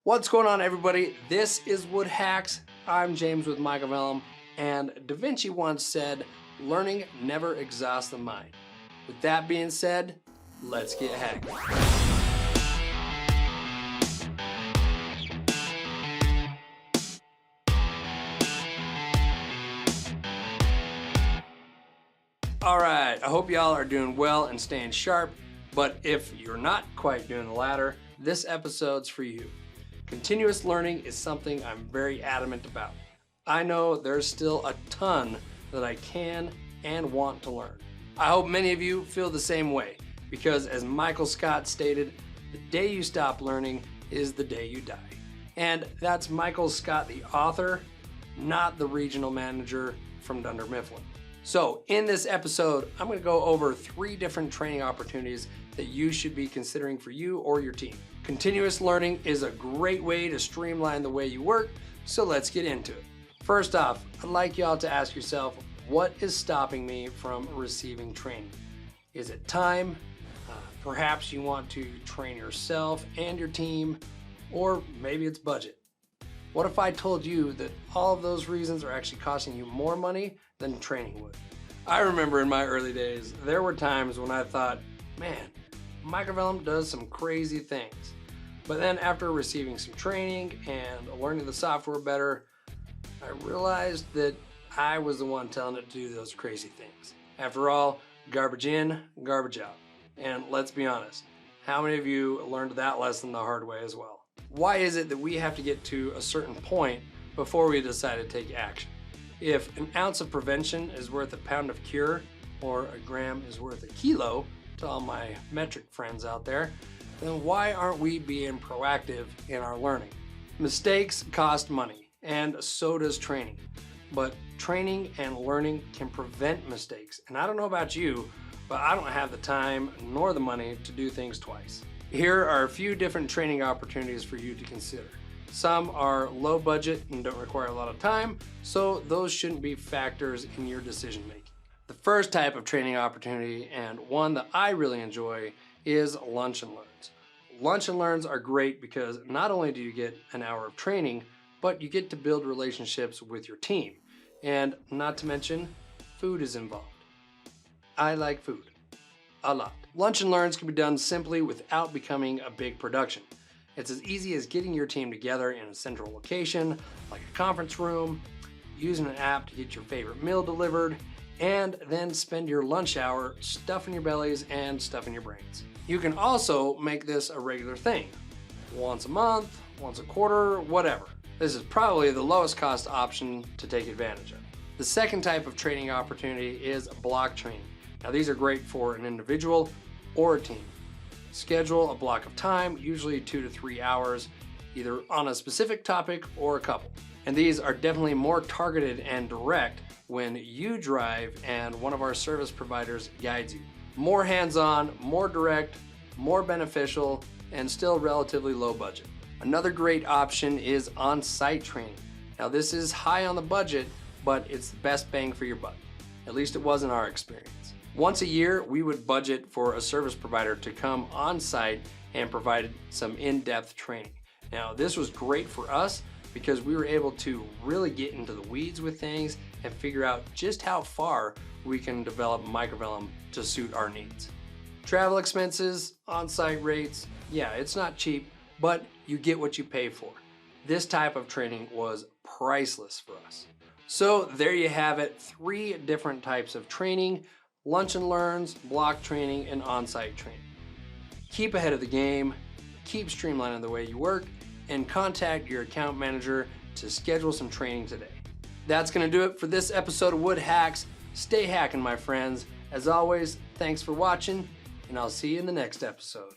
What's going on, everybody? This is Wood Hacks. I'm James with Machiavelli, and Da Vinci once said, learning never exhausts the mind. With that being said, let's get hacking. All right, I hope y'all are doing well and staying sharp, but if you're not quite doing the latter, this episode's for you. Continuous learning is something I'm very adamant about. I know there's still a ton that I can and want to learn. I hope many of you feel the same way, because as Michael Scott stated, the day you stop learning is the day you die. And that's Michael Scott, the author, not the regional manager from Dunder Mifflin. So in this episode, I'm going to go over 3 different training opportunities that you should be considering for you or your team. Continuous learning is a great way to streamline the way you work, so let's get into it. First off, I'd like y'all to ask yourself, what is stopping me from receiving training? Is it time? Perhaps you want to train yourself and your team, or maybe it's budget. What if I told you that all of those reasons are actually costing you more money than training would? I remember in my early days, there were times when I thought, man, Machiavelli does some crazy things. But then after receiving some training and learning the software better, I realized that I was the one telling it to do those crazy things. After all, garbage in, garbage out. And let's be honest, how many of you learned that lesson the hard way as well? Why is it that we have to get to a certain point before we decide to take action? If an ounce of prevention is worth a pound of cure, or a gram is worth a kilo, to all my metric friends out there, then why aren't we being proactive in our learning? Mistakes cost money, and so does training. But training and learning can prevent mistakes. And I don't know about you, but I don't have the time nor the money to do things twice. Here are a few different training opportunities for you to consider. Some are low budget and don't require a lot of time, so those shouldn't be factors in your decision making. The first type of training opportunity, and one that I really enjoy, is lunch and learns. Lunch and learns are great because not only do you get an hour of training, but you get to build relationships with your team. And not to mention, food is involved. I like food. A lot. Lunch and learns can be done simply without becoming a big production. It's as easy as getting your team together in a central location, like a conference room, using an app to get your favorite meal delivered, and then spend your lunch hour stuffing your bellies and stuffing your brains. You can also make this a regular thing. Once a month, once a quarter, whatever. This is probably the lowest cost option to take advantage of. The second type of training opportunity is block training. Now these are great for an individual or a team. Schedule a block of time, usually 2 to 3 hours, either on a specific topic or a couple. And these are definitely more targeted and direct when you drive and one of our service providers guides you. More hands-on, more direct, more beneficial, and still relatively low budget. Another great option is on-site training. Now this is high on the budget, but it's the best bang for your buck. At least it was in our experience. Once a year, we would budget for a service provider to come on-site and provide some in-depth training. Now this was great for us because we were able to really get into the weeds with things and figure out just how far we can develop Machiavelli to suit our needs. Travel expenses, on-site rates, yeah, it's not cheap, but you get what you pay for. This type of training was priceless for us. So there you have it, 3 different types of training: lunch and learns, block training, and on-site training. Keep ahead of the game, keep streamlining the way you work, and contact your account manager to schedule some training today. That's gonna do it for this episode of Wood Hacks. Stay hacking, my friends. As always, thanks for watching, and I'll see you in the next episode.